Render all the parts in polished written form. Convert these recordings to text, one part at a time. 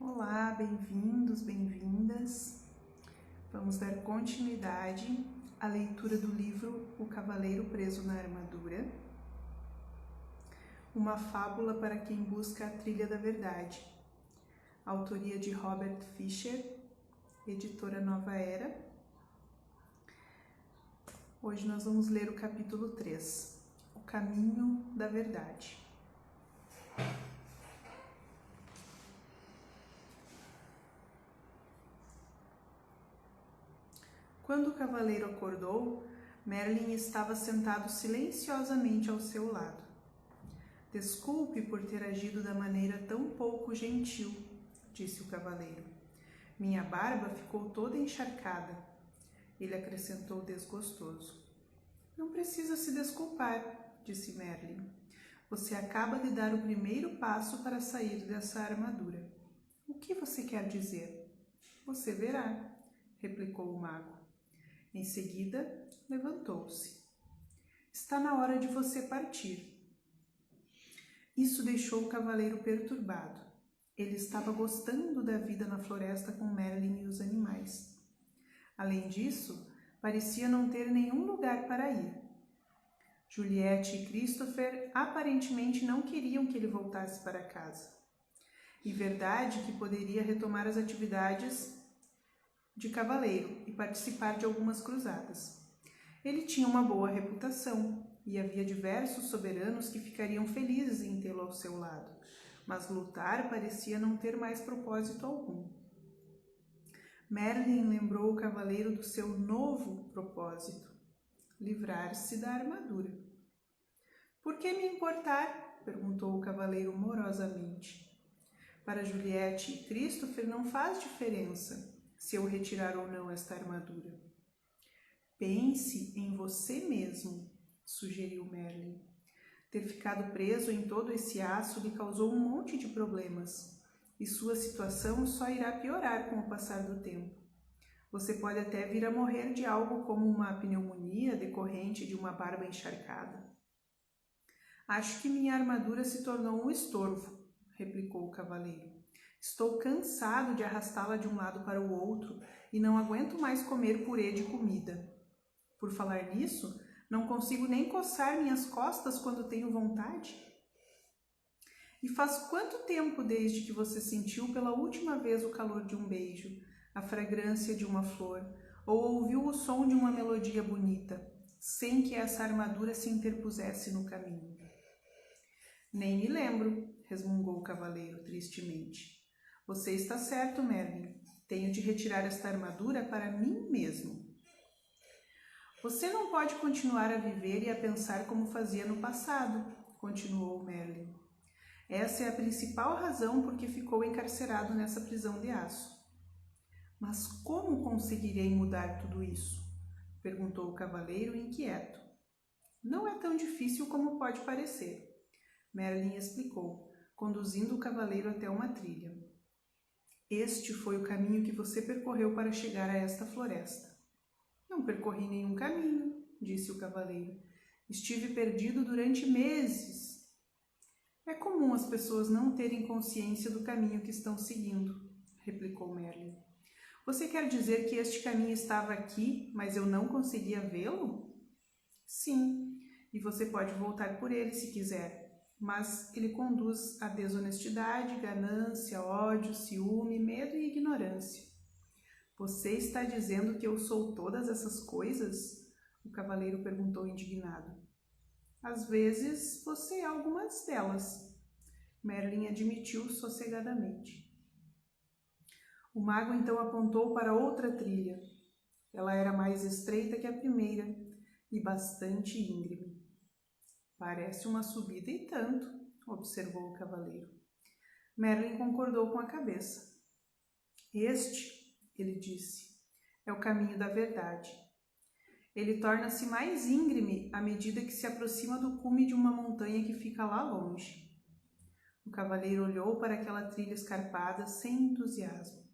Olá, bem-vindos, bem-vindas. Vamos dar continuidade à leitura do livro O Cavaleiro Preso na Armadura, uma fábula para quem busca a trilha da verdade. Autoria de Robert Fisher, editora Nova Era. Hoje nós vamos ler o capítulo 3, O Caminho da Verdade. Quando o cavaleiro acordou, Merlin estava sentado silenciosamente ao seu lado. Desculpe por ter agido da maneira tão pouco gentil, disse o cavaleiro. Minha barba ficou toda encharcada. Ele acrescentou desgostoso. Não precisa se desculpar, disse Merlin. Você acaba de dar o primeiro passo para sair dessa armadura. O que você quer dizer? Você verá, replicou o mago. Em seguida, levantou-se. Está na hora de você partir. Isso deixou o cavaleiro perturbado. Ele estava gostando da vida na floresta com Merlin e os animais. Além disso, parecia não ter nenhum lugar para ir. Juliette e Christopher aparentemente não queriam que ele voltasse para casa. E verdade que poderia retomar as atividades de cavaleiro e participar de algumas cruzadas. Ele tinha uma boa reputação e havia diversos soberanos que ficariam felizes em tê-lo ao seu lado, mas lutar parecia não ter mais propósito algum. Merlin lembrou o cavaleiro do seu novo propósito, livrar-se da armadura. Por que me importar? Perguntou o cavaleiro morosamente. Para Juliette e Christopher não faz diferença se eu retirar ou não esta armadura. Pense em você mesmo, sugeriu Merlin. Ter ficado preso em todo esse aço lhe causou um monte de problemas, e sua situação só irá piorar com o passar do tempo. Você pode até vir a morrer de algo como uma pneumonia decorrente de uma barba encharcada. Acho que minha armadura se tornou um estorvo, replicou o cavaleiro. Estou cansado de arrastá-la de um lado para o outro e não aguento mais comer purê de comida. Por falar nisso, não consigo nem coçar minhas costas quando tenho vontade. E faz quanto tempo desde que você sentiu pela última vez o calor de um beijo, a fragrância de uma flor, ou ouviu o som de uma melodia bonita, sem que essa armadura se interpusesse no caminho? Nem me lembro, resmungou o cavaleiro tristemente. Você está certo, Merlin. Tenho de retirar esta armadura para mim mesmo. Você não pode continuar a viver e a pensar como fazia no passado, continuou Merlin. Essa é a principal razão por que ficou encarcerado nessa prisão de aço. Mas como conseguirei mudar tudo isso? Perguntou o cavaleiro inquieto. Não é tão difícil como pode parecer, Merlin explicou, conduzindo o cavaleiro até uma trilha. Este foi o caminho que você percorreu para chegar a esta floresta. Não percorri nenhum caminho, disse o cavaleiro. Estive perdido durante meses. É comum as pessoas não terem consciência do caminho que estão seguindo, replicou Merlin. Você quer dizer que este caminho estava aqui, mas eu não conseguia vê-lo? Sim, e você pode voltar por ele se quiser. Mas ele conduz à desonestidade, ganância, ódio, ciúme, medo e ignorância. Você está dizendo que eu sou todas essas coisas? O cavaleiro perguntou indignado. Às vezes você é algumas delas, Merlin admitiu sossegadamente. O mago então apontou para outra trilha. Ela era mais estreita que a primeira e bastante íngreme. Parece uma subida e tanto, observou o cavaleiro. Merlin concordou com a cabeça. Este, ele disse, é o caminho da verdade. Ele torna-se mais íngreme à medida que se aproxima do cume de uma montanha que fica lá longe. O cavaleiro olhou para aquela trilha escarpada sem entusiasmo.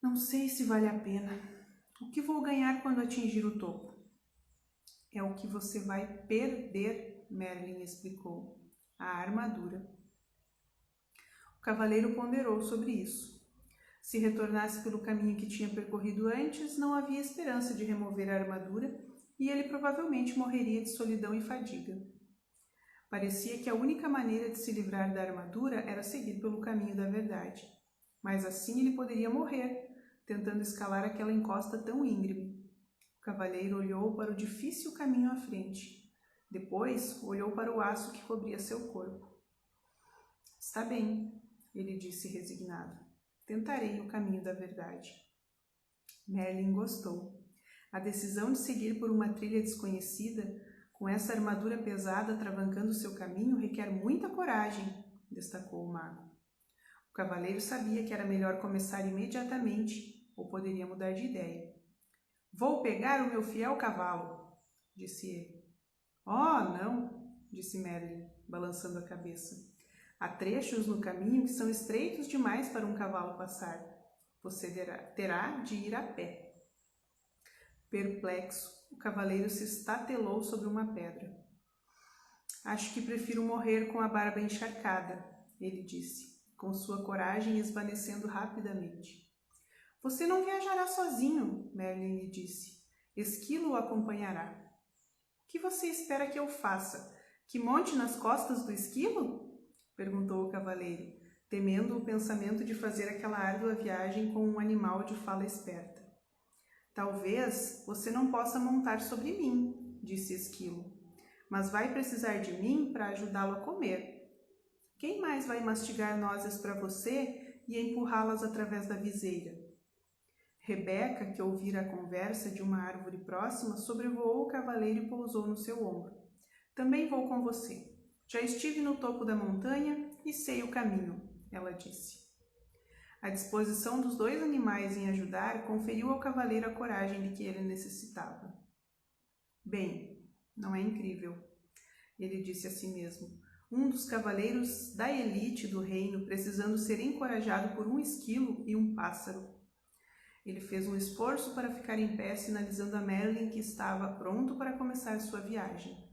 Não sei se vale a pena. O que vou ganhar quando atingir o topo? É o que você vai perder, Merlin explicou. A armadura. cavaleiro ponderou sobre isso. Se retornasse pelo caminho que tinha percorrido antes, não havia esperança de remover a armadura e ele provavelmente morreria de solidão e fadiga. Parecia que a única maneira de se livrar da armadura era seguir pelo caminho da verdade. Mas assim ele poderia morrer, tentando escalar aquela encosta tão íngreme. O cavaleiro olhou para o difícil caminho à frente. Depois, olhou para o aço que cobria seu corpo. Está bem, ele disse resignado. Tentarei o caminho da verdade. Merlin gostou. A decisão de seguir por uma trilha desconhecida, com essa armadura pesada atravancando seu caminho, requer muita coragem, destacou o mago. O cavaleiro sabia que era melhor começar imediatamente, ou poderia mudar de ideia. Vou pegar o meu fiel cavalo, disse ele. Oh, não, disse Merlin, balançando a cabeça. Há trechos no caminho que são estreitos demais para um cavalo passar. Você terá de ir a pé. Perplexo, o cavaleiro se estatelou sobre uma pedra. Acho que prefiro morrer com a barba encharcada, ele disse, com sua coragem esvanecendo rapidamente. Você não viajará sozinho, Merlin lhe disse. Esquilo o acompanhará. O que você espera que eu faça? Que monte nas costas do esquilo? Perguntou o cavaleiro, temendo o pensamento de fazer aquela árdua viagem com um animal de fala esperta. Talvez você não possa montar sobre mim, disse Esquilo, mas vai precisar de mim para ajudá-lo a comer. Quem mais vai mastigar nozes para você e empurrá-las através da viseira? Rebeca, que ouvira a conversa de uma árvore próxima, sobrevoou o cavaleiro e pousou no seu ombro. Também vou com você. Já estive no topo da montanha e sei o caminho, ela disse. A disposição dos dois animais em ajudar conferiu ao cavaleiro a coragem de que ele necessitava. Bem, não é incrível, ele disse a si mesmo. Um dos cavaleiros da elite do reino precisando ser encorajado por um esquilo e um pássaro. Ele fez um esforço para ficar em pé, sinalizando a Merlin que estava pronto para começar sua viagem.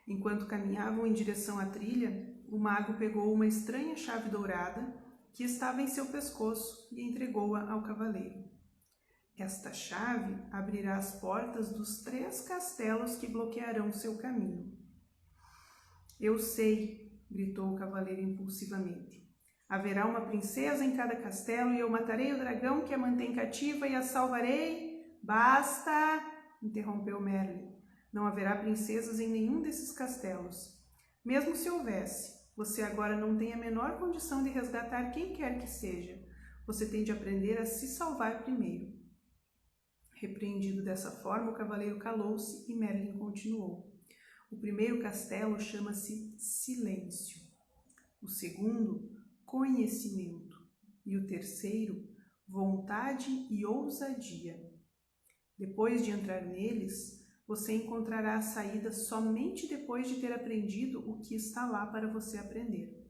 Enquanto caminhavam em direção à trilha, o mago pegou uma estranha chave dourada que estava em seu pescoço e entregou-a ao cavaleiro. Esta chave abrirá as portas dos 3 castelos que bloquearão seu caminho. Eu sei, gritou o cavaleiro impulsivamente. Haverá uma princesa em cada castelo e eu matarei o dragão que a mantém cativa e a salvarei. Basta! Interrompeu Merlin. Não haverá princesas em nenhum desses castelos. Mesmo se houvesse, você agora não tem a menor condição de resgatar quem quer que seja. Você tem de aprender a se salvar primeiro. Repreendido dessa forma, o cavaleiro calou-se e Merlin continuou. O primeiro castelo chama-se Silêncio. O segundo, Conhecimento. E o terceiro, Vontade e Ousadia. Depois de entrar neles, você encontrará a saída somente depois de ter aprendido o que está lá para você aprender.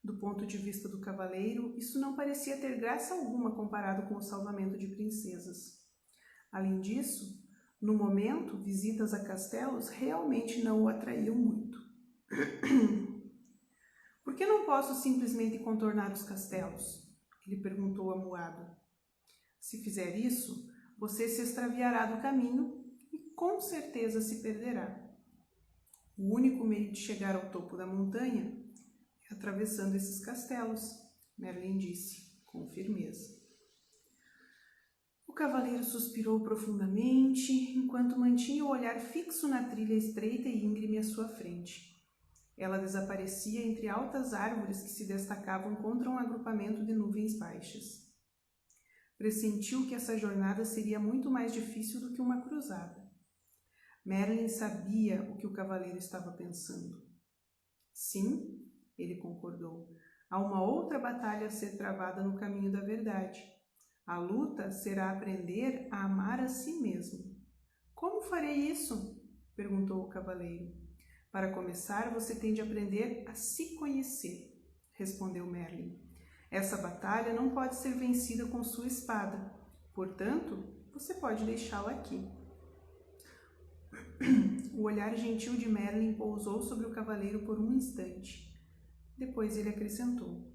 Do ponto de vista do cavaleiro, isso não parecia ter graça alguma comparado com o salvamento de princesas. Além disso, no momento, visitas a castelos realmente não o atraíam muito. Por que não posso simplesmente contornar os castelos? Ele perguntou amuado. Se fizer isso, você se extraviará do caminho e com certeza se perderá. O único meio de chegar ao topo da montanha é atravessando esses castelos, Merlin disse, com firmeza. O cavaleiro suspirou profundamente, enquanto mantinha o olhar fixo na trilha estreita e íngreme à sua frente. Ela desaparecia entre altas árvores que se destacavam contra um agrupamento de nuvens baixas. Pressentiu que essa jornada seria muito mais difícil do que uma cruzada. Merlin sabia o que o cavaleiro estava pensando. Sim, ele concordou, há uma outra batalha a ser travada no caminho da verdade. A luta será aprender a amar a si mesmo. Como farei isso? Perguntou o cavaleiro. Para começar, você tem de aprender a se conhecer, respondeu Merlin. Essa batalha não pode ser vencida com sua espada, portanto, você pode deixá-la aqui. O olhar gentil de Merlin pousou sobre o cavaleiro por um instante. Depois ele acrescentou: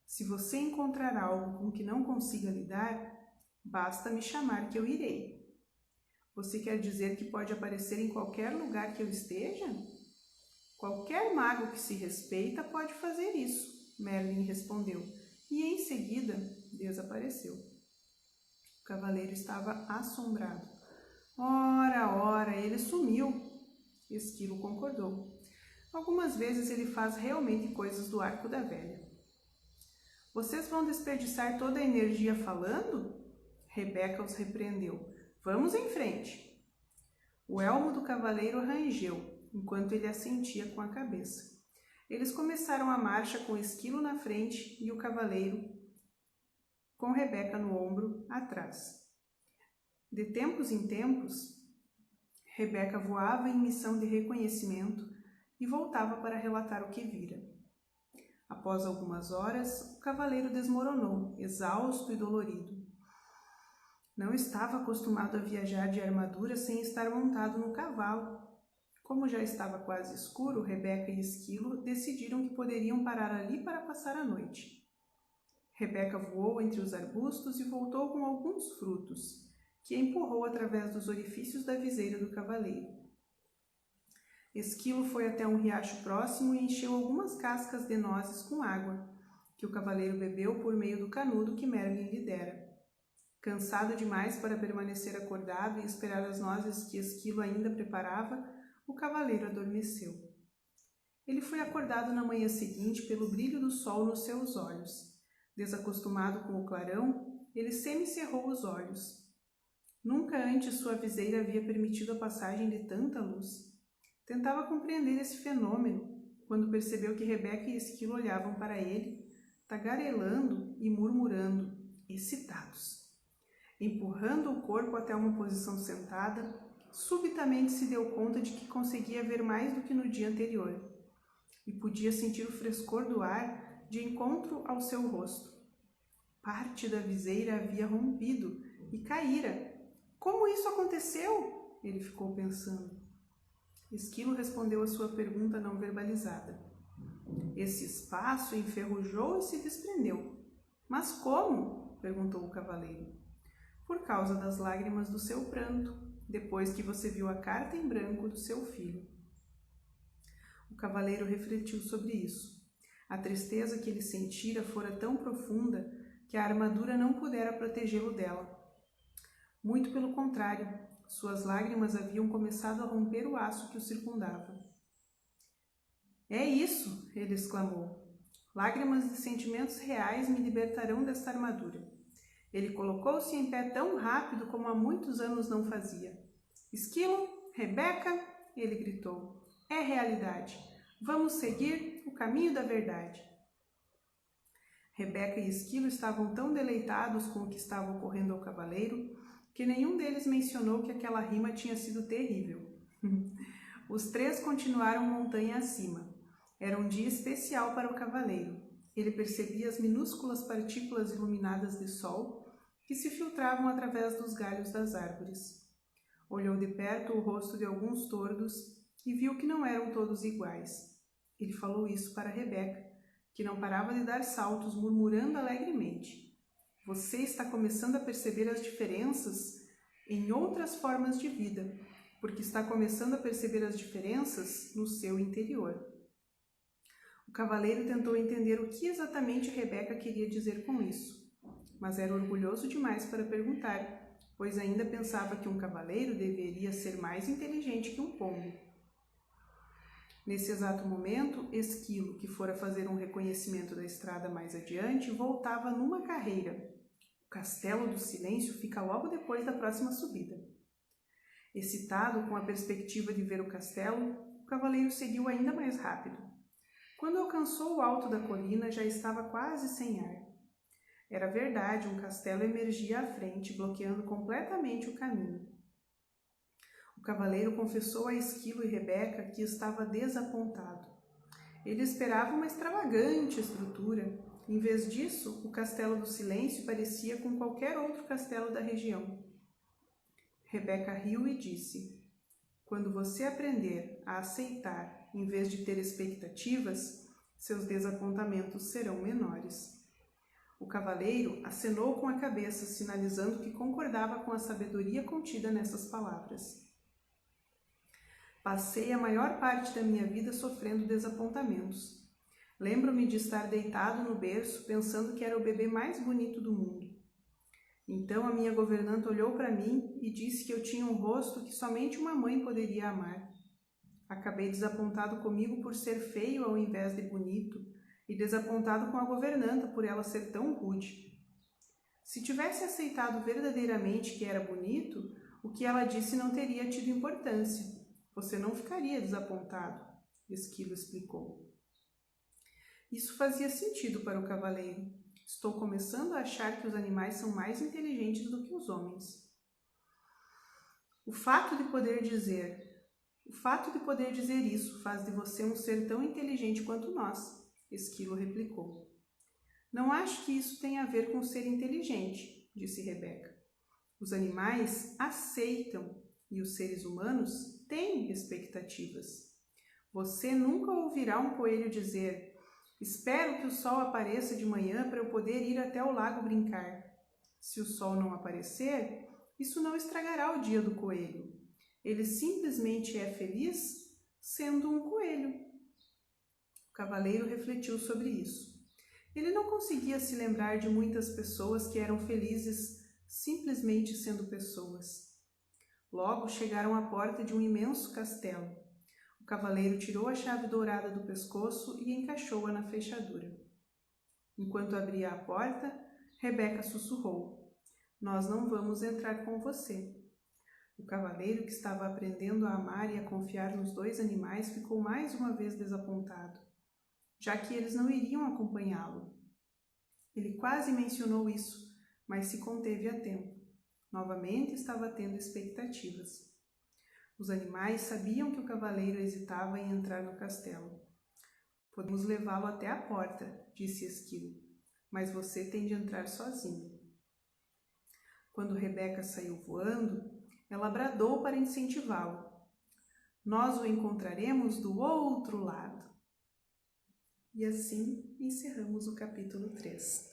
se você encontrar algo com que não consiga lidar, basta me chamar que eu irei. Você quer dizer que pode aparecer em qualquer lugar que eu esteja? Qualquer mago que se respeita pode fazer isso, Merlin respondeu, e em seguida desapareceu. O cavaleiro estava assombrado. Ora, ele sumiu. Esquilo concordou. Algumas vezes ele faz realmente coisas do arco da velha. Vocês vão desperdiçar toda a energia falando? Rebeca os repreendeu. Vamos em frente. O elmo do cavaleiro rangeu, enquanto ele assentia com a cabeça. Eles começaram a marcha com o Esquilo na frente e o cavaleiro, com Rebeca no ombro, atrás. De tempos em tempos, Rebeca voava em missão de reconhecimento e voltava para relatar o que vira. Após algumas horas, o cavaleiro desmoronou, exausto e dolorido. Não estava acostumado a viajar de armadura sem estar montado no cavalo. Como já estava quase escuro, Rebeca e Esquilo decidiram que poderiam parar ali para passar a noite. Rebeca voou entre os arbustos e voltou com alguns frutos, que empurrou através dos orifícios da viseira do cavaleiro. Esquilo foi até um riacho próximo e encheu algumas cascas de nozes com água, que o cavaleiro bebeu por meio do canudo que Merlin lhe dera. Cansado demais para permanecer acordado e esperar as nozes que Esquilo ainda preparava, o cavaleiro adormeceu. Ele foi acordado na manhã seguinte pelo brilho do sol nos seus olhos. Desacostumado com o clarão, ele semicerrou os olhos. Nunca antes sua viseira havia permitido a passagem de tanta luz. Tentava compreender esse fenômeno, quando percebeu que Rebeca e Esquilo olhavam para ele, tagarelando e murmurando, excitados. Empurrando o corpo até uma posição sentada, subitamente se deu conta de que conseguia ver mais do que no dia anterior, e podia sentir o frescor do ar de encontro ao seu rosto. Parte da viseira havia rompido e caíra. Como isso aconteceu? Ele ficou pensando. Esquilo respondeu a sua pergunta não verbalizada. Esse espaço enferrujou e se desprendeu. Mas como? Perguntou o cavaleiro. Por causa das lágrimas do seu pranto, depois que você viu a carta em branco do seu filho. O cavaleiro refletiu sobre isso. A tristeza que ele sentira fora tão profunda que a armadura não pudera protegê-lo dela. Muito pelo contrário, suas lágrimas haviam começado a romper o aço que o circundava. É isso, ele exclamou. Lágrimas de sentimentos reais me libertarão desta armadura. Ele colocou-se em pé tão rápido como há muitos anos não fazia. Esquilo, Rebeca, ele gritou. É realidade. Vamos seguir o caminho da verdade. Rebeca e Esquilo estavam tão deleitados com o que estava ocorrendo ao cavaleiro que nenhum deles mencionou que aquela rima tinha sido terrível. Os três continuaram montanha acima. Era um dia especial para o cavaleiro. Ele percebia as minúsculas partículas iluminadas de sol que se filtravam através dos galhos das árvores. Olhou de perto o rosto de alguns tordos e viu que não eram todos iguais. Ele falou isso para Rebeca, que não parava de dar saltos, murmurando alegremente. Você está começando a perceber as diferenças em outras formas de vida, porque está começando a perceber as diferenças no seu interior. O cavaleiro tentou entender o que exatamente Rebeca queria dizer com isso, mas era orgulhoso demais para perguntar, pois ainda pensava que um cavaleiro deveria ser mais inteligente que um pombo. Nesse exato momento, Esquilo, que fora fazer um reconhecimento da estrada mais adiante, voltava numa carreira. O Castelo do Silêncio fica logo depois da próxima subida. Excitado com a perspectiva de ver o castelo, o cavaleiro seguiu ainda mais rápido. Quando alcançou o alto da colina, já estava quase sem ar. Era verdade, um castelo emergia à frente, bloqueando completamente o caminho. O cavaleiro confessou a Esquilo e Rebeca que estava desapontado. Ele esperava uma extravagante estrutura. Em vez disso, o Castelo do Silêncio parecia com qualquer outro castelo da região. Rebeca riu e disse: quando você aprender a aceitar em vez de ter expectativas, seus desapontamentos serão menores. O cavaleiro acenou com a cabeça, sinalizando que concordava com a sabedoria contida nessas palavras. Passei a maior parte da minha vida sofrendo desapontamentos. Lembro-me de estar deitado no berço, pensando que era o bebê mais bonito do mundo. Então a minha governanta olhou para mim e disse que eu tinha um rosto que somente uma mãe poderia amar. Acabei desapontado comigo por ser feio ao invés de bonito, e desapontado com a governanta por ela ser tão rude. Se tivesse aceitado verdadeiramente que era bonito, o que ela disse não teria tido importância. Você não ficaria desapontado, Esquilo explicou. Isso fazia sentido para o cavaleiro. Estou começando a achar que os animais são mais inteligentes do que os homens. O fato de poder dizer isso faz de você um ser tão inteligente quanto nós, Esquilo replicou. Não acho que isso tenha a ver com ser inteligente, disse Rebeca. Os animais aceitam e os seres humanos têm expectativas. Você nunca ouvirá um coelho dizer: espero que o sol apareça de manhã para eu poder ir até o lago brincar. Se o sol não aparecer, isso não estragará o dia do coelho. Ele simplesmente é feliz sendo um coelho. O cavaleiro refletiu sobre isso. Ele não conseguia se lembrar de muitas pessoas que eram felizes simplesmente sendo pessoas. Logo chegaram à porta de um imenso castelo. O cavaleiro tirou a chave dourada do pescoço e encaixou-a na fechadura. Enquanto abria a porta, Rebeca sussurrou: nós não vamos entrar com você. O cavaleiro, que estava aprendendo a amar e a confiar nos dois animais, ficou mais uma vez desapontado, já que eles não iriam acompanhá-lo. Ele quase mencionou isso, mas se conteve a tempo. Novamente estava tendo expectativas. Os animais sabiam que o cavaleiro hesitava em entrar no castelo. Podemos levá-lo até a porta, disse Esquilo, mas você tem de entrar sozinho. Quando Rebeca saiu voando, ela bradou para incentivá-lo. Nós o encontraremos do outro lado. E assim encerramos o capítulo 3.